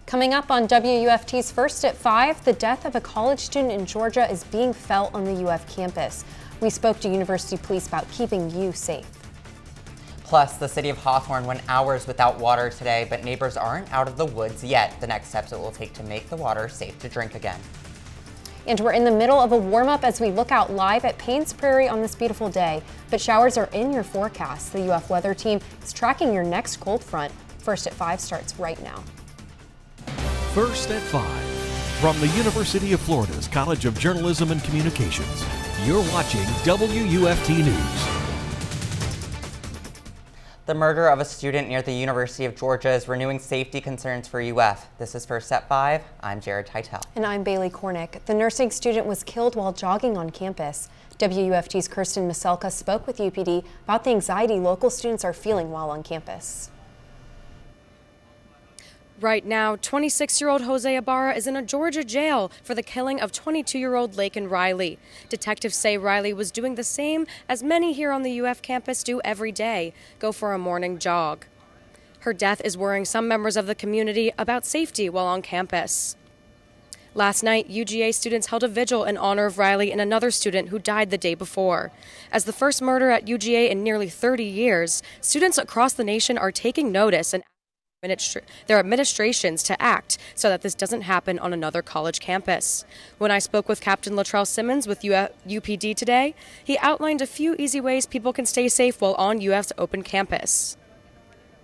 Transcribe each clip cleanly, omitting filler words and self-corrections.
Coming up on WUFT's First at 5, the death of a college student in Georgia is being felt on the UF campus. We spoke to University Police about keeping you safe. Plus, the city of Hawthorne went hours without water today, but neighbors aren't out of the woods yet. The next steps it will take to make the water safe to drink again. And we're in the middle of a warm-up as we look out live at Paynes Prairie on this beautiful day. But showers are in your forecast. The UF weather team is tracking your next cold front. First at 5 starts right now. First at 5. From the University of Florida's College of Journalism and Communications, you're watching WUFT News. The murder of a student near the University of Georgia is renewing safety concerns for UF. This is First at 5. I'm Teitel. And I'm Bailey Korinek. The nursing student was killed while jogging on campus. WUFT's Kirsten Maselka spoke with UPD about the anxiety local students are feeling while on campus. Right now, 26-year-old Jose Ibarra is in a Georgia jail for the killing of 22-year-old Laken Riley. Detectives say Riley was doing the same as many here on the UF campus do every day, go for a morning jog. Her death is worrying some members of the community about safety while on campus. Last night, UGA students held a vigil in honor of Riley and another student who died the day before. As the first murder at UGA in nearly 30 years, students across the nation are taking notice and their administrations to act so that this doesn't happen on another college campus. When I spoke with Captain Latrell Simmons with UPD today, he outlined a few easy ways people can stay safe while on UF's open campus.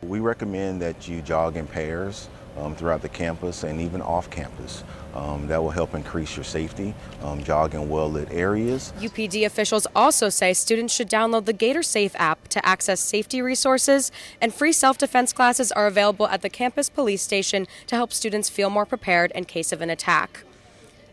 We recommend that you jog in pairs throughout the campus and even off campus. That will help increase your safety. Jog in well-lit areas. UPD officials also say students should download the Gator Safe app to access safety resources, and free self-defense classes are available at the campus police station to help students feel more prepared in case of an attack.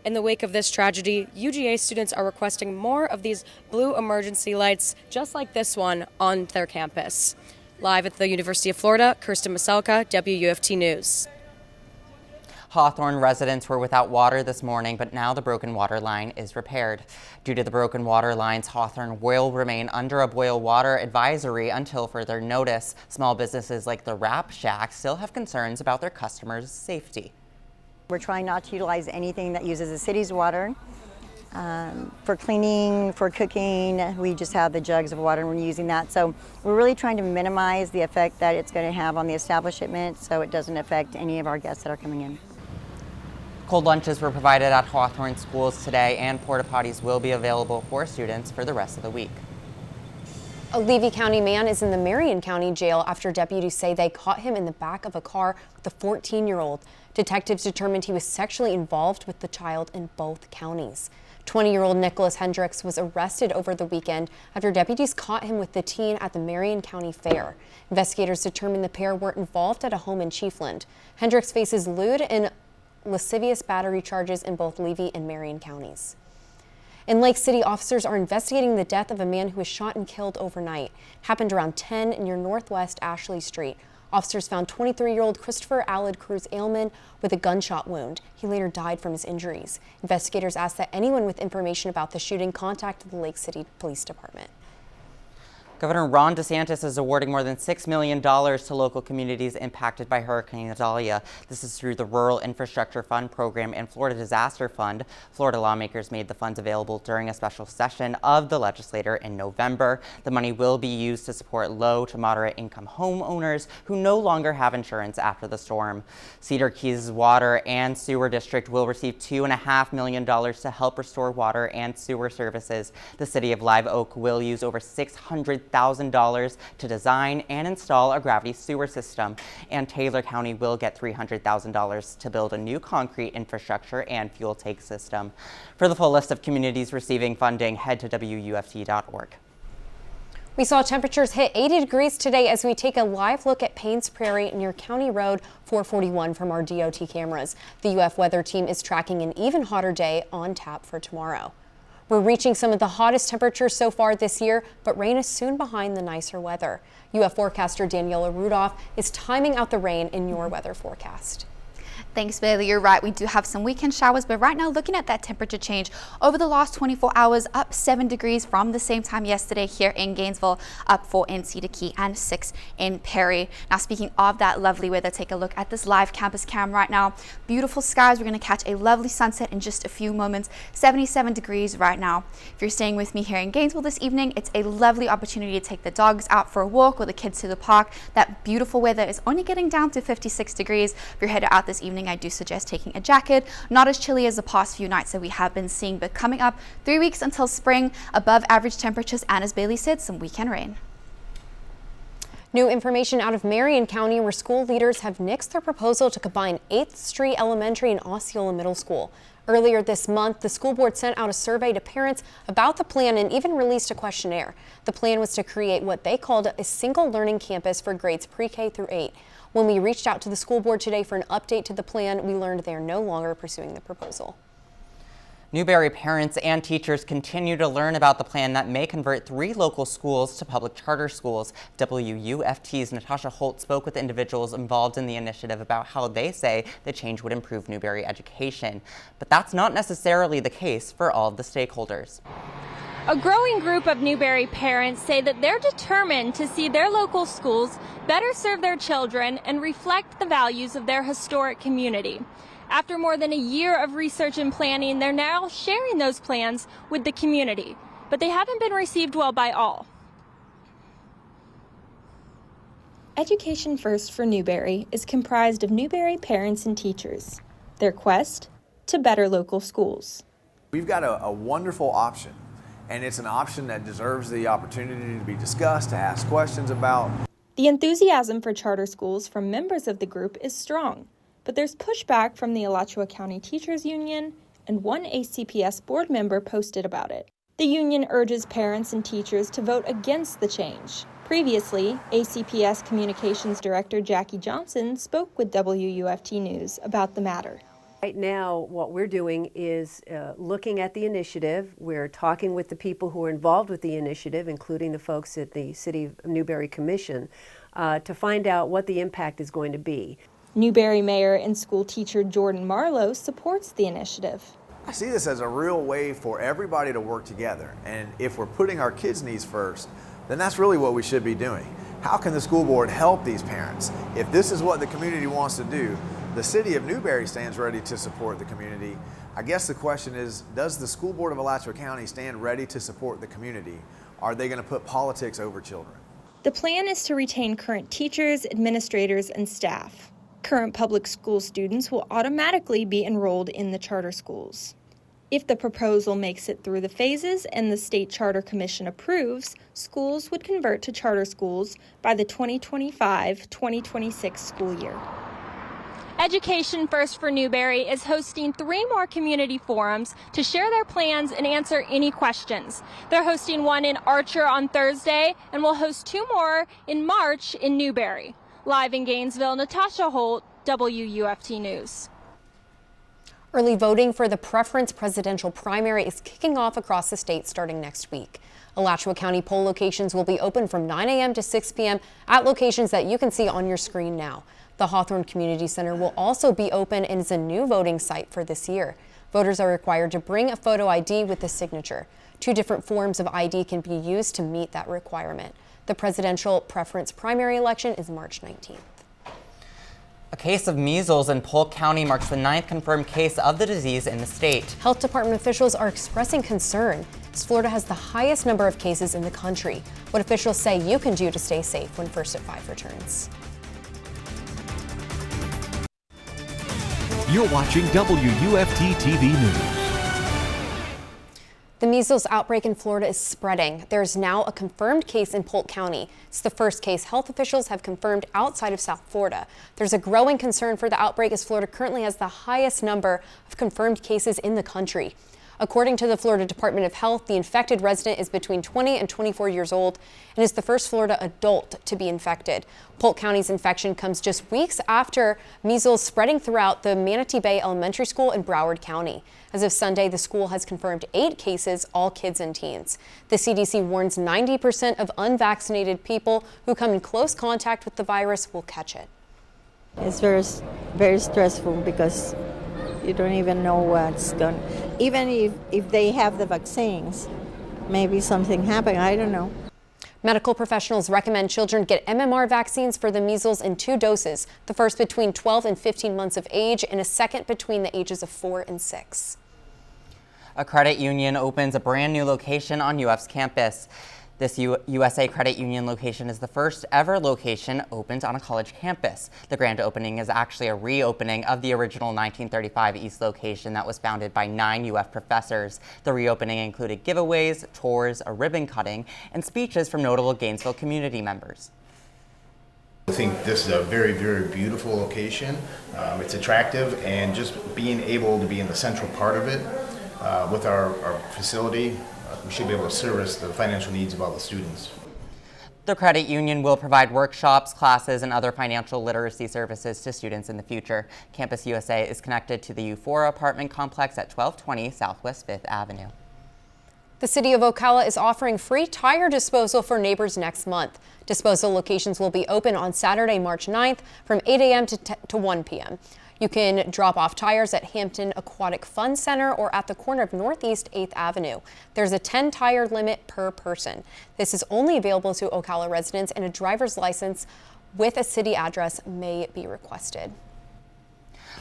In the wake of this tragedy, UGA students are requesting more of these blue emergency lights, just like this one, on their campus. Live at the University of Florida, Kirsten Maselka, WUFT News. Hawthorne residents were without water this morning, but now the broken water line is repaired. Due to the broken water lines, Hawthorne will remain under a boil water advisory until further notice. Small businesses like the Wrap Shack still have concerns about their customers' safety. We're trying not to utilize anything that uses the city's water. For cleaning, for cooking, we just have the jugs of water and we're using that. So we're really trying to minimize the effect that it's going to have on the establishment so it doesn't affect any of our guests that are coming in. Cold lunches were provided at Hawthorne schools today, and porta potties will be available for students for the rest of the week. A Levy County man is in the Marion County jail after deputies say they caught him in the back of a car with a 14-year-old. Detectives determined he was sexually involved with the child in both counties. 20-year-old Nicholas Hendricks was arrested over the weekend after deputies caught him with the teen at the Marion County Fair. Investigators determined the pair were involved at a home in Chiefland. Hendricks faces lewd and lascivious battery charges in both Levy and Marion counties. In Lake City, officers are investigating the death of a man who was shot and killed overnight. It happened around 10 near Northwest Ashley Street. Officers found 23-year-old Christopher Alid Cruz Ailman with a gunshot wound. He later died from his injuries. Investigators asked that anyone with information about the shooting contact the Lake City Police Department. Governor Ron DeSantis is awarding more than $6 million to local communities impacted by Hurricane Idalia. This is through the Rural Infrastructure Fund program and Florida Disaster Fund. Florida lawmakers made the funds available during a special session of the legislature in November. The money will be used to support low to moderate income homeowners who no longer have insurance after the storm. Cedar Keys Water and Sewer District will receive $2.5 million to help restore water and sewer services. The city of Live Oak will use over $600,000 to design and install a gravity sewer system, and Taylor County will get $300,000 to build a new concrete infrastructure and fuel tank system. For the full list of communities receiving funding, head to WUFT.org. We saw temperatures hit 80 degrees today as we take a live look at Paynes Prairie near County Road 441 from our DOT cameras. The UF weather team is tracking an even hotter day on tap for tomorrow. We're reaching some of the hottest temperatures so far this year, but rain is soon behind the nicer weather. UF forecaster Daniella Rudolph is timing out the rain in your weather forecast. Thanks, Bailey. You're right. We do have some weekend showers, but right now looking at that temperature change over the last 24 hours, up 7 degrees from the same time yesterday here in Gainesville, up 4 in Cedar Key and 6 in Perry. Now, speaking of that lovely weather, take a look at this live campus cam right now. Beautiful skies. We're going to catch a lovely sunset in just a few moments. 77 degrees right now. If you're staying with me here in Gainesville this evening, it's a lovely opportunity to take the dogs out for a walk or the kids to the park. That beautiful weather is only getting down to 56 degrees. If you're headed out this evening, I do suggest taking a jacket. Not as chilly as the past few nights that we have been seeing, but coming up 3 weeks until spring, above average temperatures, and as Bailey said, some weekend rain. New information out of Marion County, where school leaders have nixed their proposal to combine 8th Street Elementary and Osceola Middle School. Earlier this month, the school board sent out a survey to parents about the plan and even released a questionnaire. The plan was to create what they called a single learning campus for grades pre-K through 8. When we reached out to the school board today for an update to the plan, we learned they are no longer pursuing the proposal. Newberry parents and teachers continue to learn about the plan that may convert 3 local schools to public charter schools. WUFT's Natasha Holt spoke with individuals involved in the initiative about how they say the change would improve Newberry education. But that's not necessarily the case for all of the stakeholders. A growing group of Newberry parents say that they're determined to see their local schools better serve their children and reflect the values of their historic community. After more than a year of research and planning, they're now sharing those plans with the community, but they haven't been received well by all. Education First for Newberry is comprised of Newberry parents and teachers. Their quest to better local schools. We've got a wonderful option, and it's an option that deserves the opportunity to be discussed, to ask questions about. The enthusiasm for charter schools from members of the group is strong, but there's pushback from the Alachua County Teachers Union, and one ACPS board member posted about it. The union urges parents and teachers to vote against the change. Previously, ACPS Communications Director Jackie Johnson spoke with WUFT News about the matter. Right now, what we're doing is looking at the initiative. We're talking with the people who are involved with the initiative, including the folks at the City of Newberry Commission, to find out what the impact is going to be. Newberry Mayor and school teacher Jordan Marlowe supports the initiative. I see this as a real way for everybody to work together, and if we're putting our kids' needs first, then that's really what we should be doing. How can the school board help these parents? If this is what the community wants to do, the City of Newberry stands ready to support the community. I guess the question is, does the school board of Alachua County stand ready to support the community? Are they going to put politics over children? The plan is to retain current teachers, administrators, and staff. Current public school students will automatically be enrolled in the charter schools. If the proposal makes it through the phases and the State Charter Commission approves, schools would convert to charter schools by the 2025-2026 school year. Education First for Newberry is hosting 3 more community forums to share their plans and answer any questions. They're hosting one in Archer on Thursday, and will host 2 more in March in Newberry. Live in Gainesville, Natasha Holt, WUFT News. Early voting for the preference presidential primary is kicking off across the state starting next week. Alachua County poll locations will be open from 9 a.m. to 6 p.m. at locations that you can see on your screen now. The Hawthorne Community Center will also be open and is a new voting site for this year. Voters are required to bring a photo ID with a signature. 2 different forms of ID can be used to meet that requirement. The presidential preference primary election is March 19th. A case of measles in Polk County marks the 9th confirmed case of the disease in the state. Health department officials are expressing concern as Florida has the highest number of cases in the country. What officials say you can do to stay safe when First at 5 returns. You're watching WUFT-TV News. The measles outbreak in Florida is spreading. There's now a confirmed case in Polk County. It's the first case health officials have confirmed outside of South Florida. There's a growing concern for the outbreak as Florida currently has the highest number of confirmed cases in the country. According to the Florida Department of Health, the infected resident is between 20 and 24 years old and is the first Florida adult to be infected. Polk County's infection comes just weeks after measles spreading throughout the Manatee Bay Elementary School in Broward County. As of Sunday, the school has confirmed 8 cases, all kids and teens. The CDC warns 90% of unvaccinated people who come in close contact with the virus will catch it. It's very stressful because you don't even know what's going. Even if they have the vaccines, maybe something happened. I don't know. Medical professionals recommend children get MMR vaccines for the measles in 2 doses, the first between 12 and 15 months of age and a second between the ages of 4 and 6. A credit union opens a brand new location on UF's campus. This USA Credit Union location is the first ever location opened on a college campus. The grand opening is actually a reopening of the original 1935 East location that was founded by 9 UF professors. The reopening included giveaways, tours, a ribbon cutting, and speeches from notable Gainesville community members. I think this is a very, very beautiful location. It's attractive, and just being able to be in the central part of it with our facility, we should be able to service the financial needs of all the students. The credit union will provide workshops, classes, and other financial literacy services to students in the future. Campus USA is connected to the U4 apartment complex at 1220 Southwest 5th Avenue. The city of Ocala is offering free tire disposal for neighbors next month. Disposal locations will be open on Saturday, March 9th from 8 a.m. to 1 p.m. You can drop off tires at Hampton Aquatic Fun Center or at the corner of Northeast 8th Avenue. There's a 10 tire limit per person. This is only available to Ocala residents, and a driver's license with a city address may be requested.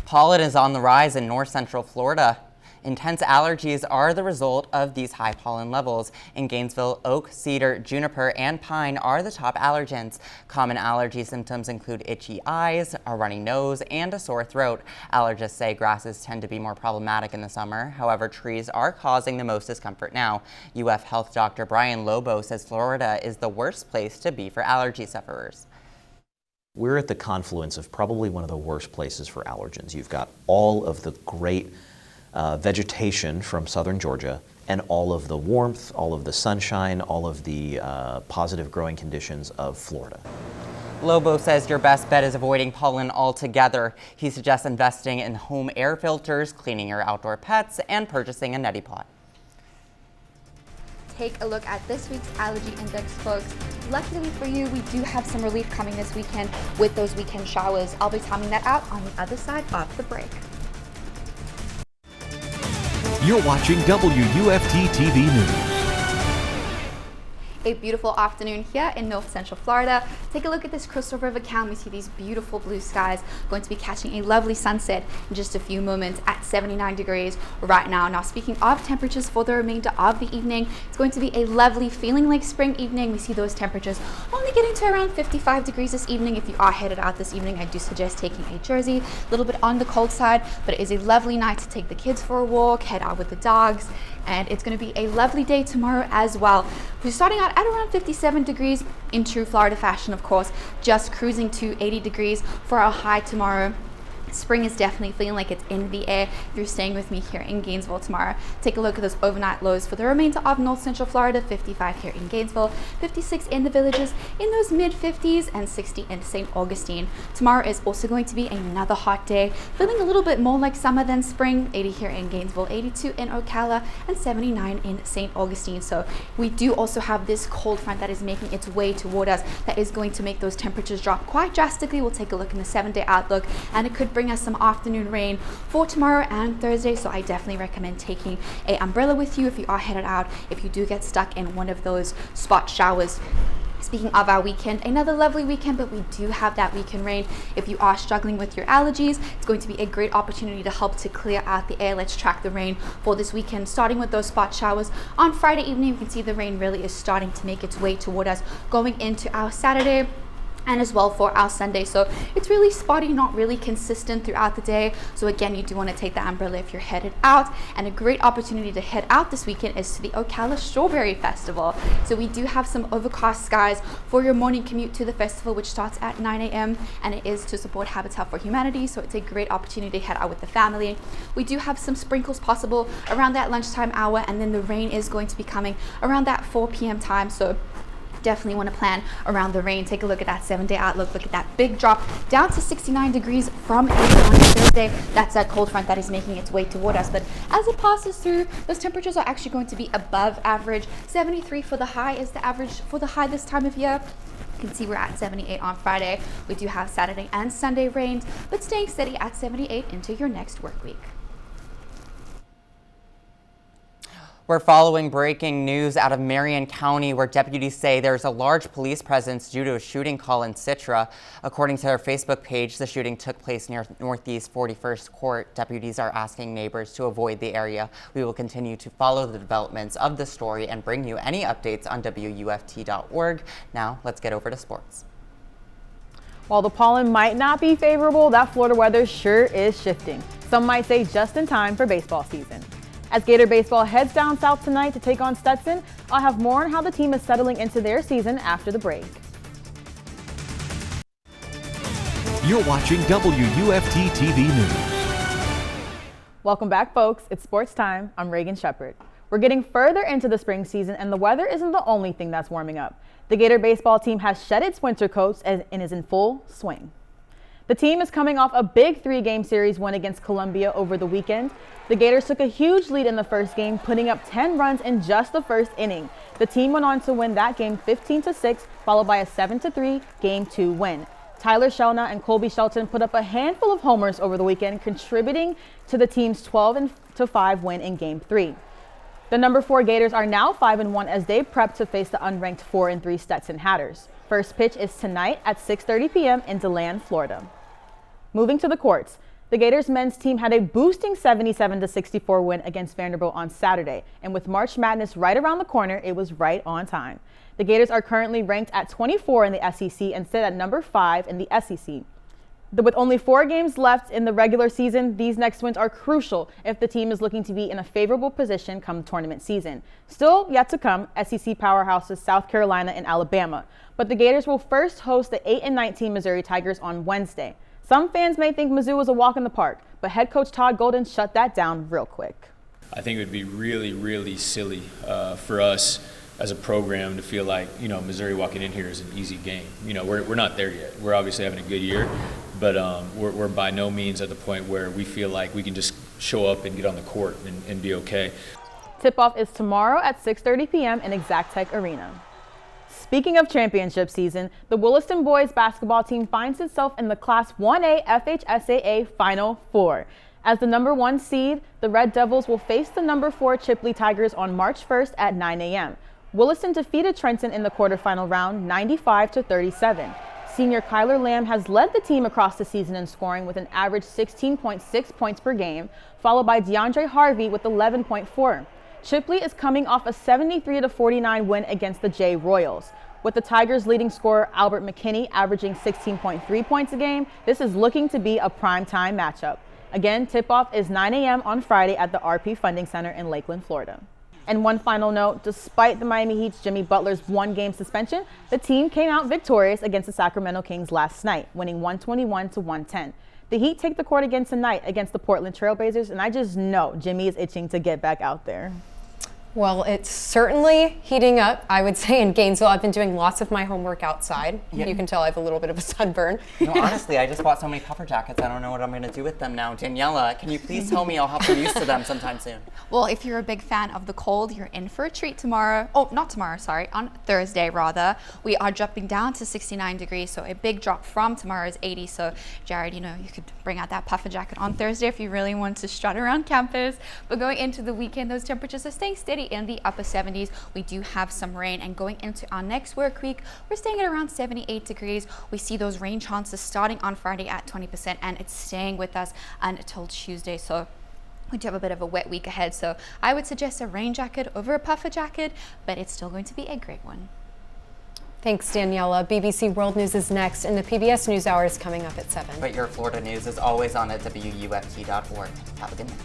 Pollen is on the rise in north central Florida. Intense allergies are the result of these high pollen levels. In Gainesville, oak, cedar, juniper, and pine are the top allergens. Common allergy symptoms include itchy eyes, a runny nose, and a sore throat. Allergists say grasses tend to be more problematic in the summer. However, trees are causing the most discomfort now. UF Health Dr. Brian Lobo says Florida is the worst place to be for allergy sufferers. We're at the confluence of probably one of the worst places for allergens. You've got all of the great vegetation from southern Georgia and all of the warmth, all of the sunshine, all of the positive growing conditions of Florida. Lobo says your best bet is avoiding pollen altogether. He suggests investing in home air filters, cleaning your outdoor pets, and purchasing a neti pot. Take a look at this week's allergy index, folks. Luckily for you, we do have some relief coming this weekend with those weekend showers. I'll be timing that out on the other side of the break. You're watching WUFT-TV News. A beautiful afternoon here in North Central Florida. Take a look at this Crystal River Cam. We see these beautiful blue skies. Going to be catching a lovely sunset in just a few moments at 79 degrees right now. Now, speaking of temperatures for the remainder of the evening, it's going to be a lovely, feeling like spring evening. We see those temperatures only getting to around 55 degrees this evening. If you are headed out this evening, I do suggest taking a jersey. A little bit on the cold side, but it is a lovely night to take the kids for a walk, head out with the dogs. And it's going to be a lovely day tomorrow as well. We're starting out at around 57 degrees in true Florida fashion, of course, just cruising to 80 degrees for our high tomorrow. Spring is definitely feeling like it's in the air if you're staying with me here in Gainesville tomorrow. Take a look at those overnight lows for the remainder of North Central Florida. 55 here in Gainesville, 56 in the Villages, in those mid 50s, and 60 in St. Augustine. Tomorrow is also going to be another hot day, feeling a little bit more like summer than spring. 80 here in Gainesville, 82 in Ocala, and 79 in St. Augustine. So we do also have this cold front that is making its way toward us that is going to make those temperatures drop quite drastically. We'll take a look in the 7-day outlook, and it could bring us some afternoon rain for tomorrow and Thursday, so I definitely recommend taking an umbrella with you if you are headed out, if you do get stuck in one of those spot showers. Speaking of our weekend, another lovely weekend, but we do have that weekend rain. If you are struggling with your allergies, it's going to be a great opportunity to help to clear out the air. Let's track the rain for this weekend, starting with those spot showers. On Friday evening, you can see the rain really is starting to make its way toward us going into our Saturday and as well for our Sunday. So it's really spotty, not really consistent throughout the day. So again, you do want to take the umbrella if you're headed out. And a great opportunity to head out this weekend is to the Ocala Strawberry Festival. So we do have some overcast skies for your morning commute to the festival, which starts at 9 a.m. and it is to support Habitat for Humanity. So it's a great opportunity to head out with the family. We do have some sprinkles possible around that lunchtime hour, and then the rain is going to be coming around that 4 p.m. time. So definitely want to plan around the rain. Take a look at that 7-day outlook. Look at that big drop down to 69 degrees from 80 on Thursday. That's that cold front that is making its way toward us. But as it passes through, those temperatures are actually going to be above average. 73 for the high is the average for the high this time of year. You can see we're at 78 on Friday. We do have Saturday and Sunday rains, but staying steady at 78 into your next work week. We're following breaking news out of Marion County, where deputies say there's a large police presence due to a shooting call in Citra. According to their Facebook page, the shooting took place near Northeast 41st Court. Deputies are asking neighbors to avoid the area. We will continue to follow the developments of the story and bring you any updates on WUFT.org. Now, let's get over to sports. While the pollen might not be favorable, that Florida weather sure is shifting. Some might say just in time for baseball season. As Gator Baseball heads down south tonight to take on Stetson, I'll have more on how the team is settling into their season after the break. You're watching WUFT-TV News. Welcome back, folks. It's sports time. I'm Reighan Sheppard. We're getting further into the spring season, and the weather isn't the only thing that's warming up. The Gator Baseball team has shed its winter coats and is in full swing. The team is coming off a big 3-game series win against Columbia over the weekend. The Gators took a huge lead in the first game, putting up 10 runs in just the first inning. The team went on to win that game 15-6, followed by a 7-3 Game 2 win. Tyler Shelna and Colby Shelton put up a handful of homers over the weekend, contributing to the team's 12-5 win in Game 3. The number 4 Gators are now 5-1 as they prep to face the unranked 4-3 Stetson Hatters. First pitch is tonight at 6:30 p.m. in DeLand, Florida. Moving to the courts, the Gators men's team had a boosting 77-64 win against Vanderbilt on Saturday, and with March Madness right around the corner, it was right on time. The Gators are currently ranked at 24 in the SEC and sit at number 5 in the SEC. With only 4 games left in the regular season, these next wins are crucial if the team is looking to be in a favorable position come tournament season. Still yet to come, SEC powerhouses South Carolina and Alabama, but the Gators will first host the 8-19 Missouri Tigers on Wednesday. Some fans may think Mizzou was a walk in the park, but head coach Todd Golden shut that down real quick. I think it would be really, really silly for us as a program to feel like, Missouri walking in here is an easy game. We're not there yet. We're obviously having a good year, but we're by no means at the point where we feel like we can just show up and get on the court and be okay. Tip-off is tomorrow at 6:30 p.m. in Exactech Arena. Speaking of championship season, the Williston boys basketball team finds itself in the Class 1A FHSAA Final Four. As the number 1 seed, the Red Devils will face the number 4 Chipley Tigers on March 1st at 9 a.m. Williston defeated Trenton in the quarterfinal round 95-37. Senior Kyler Lamb has led the team across the season in scoring with an average 16.6 points per game, followed by DeAndre Harvey with 11.4. Chipley is coming off a 73-49 win against the Jay Royals. With the Tigers' leading scorer Albert McKinney averaging 16.3 points a game, this is looking to be a primetime matchup. Again, tip-off is 9 a.m. on Friday at the RP Funding Center in Lakeland, Florida. And one final note, despite the Miami Heat's Jimmy Butler's 1-game suspension, the team came out victorious against the Sacramento Kings last night, winning 121-110. The Heat take the court again tonight against the Portland Trailblazers, and I just know Jimmy is itching to get back out there. Well, it's certainly heating up, I would say, in Gainesville. I've been doing lots of my homework outside. Yeah. You can tell I have a little bit of a sunburn. Honestly, I just bought so many puffer jackets. I don't know what I'm going to do with them now. Daniella, can you please tell me I'll have to be used to them sometime soon? Well, if you're a big fan of the cold, you're in for a treat tomorrow. Oh, not tomorrow, sorry, on Thursday, rather. We are dropping down to 69 degrees, so a big drop from tomorrow's 80. So, Jared, you could bring out that puffer jacket on Thursday if you really want to strut around campus. But going into the weekend, those temperatures are staying steady in the upper 70s. We do have some rain, and going into our next work week, we're staying at around 78 degrees. We see those rain chances starting on Friday at 20%, and it's staying with us until Tuesday. So we do have a bit of a wet week ahead. So I would suggest a rain jacket over a puffer jacket, but it's still going to be a great one. Thanks, Daniella. BBC World News is next, and the PBS NewsHour is coming up at 7. But your Florida news is always on at WUFT.org. Have a good night.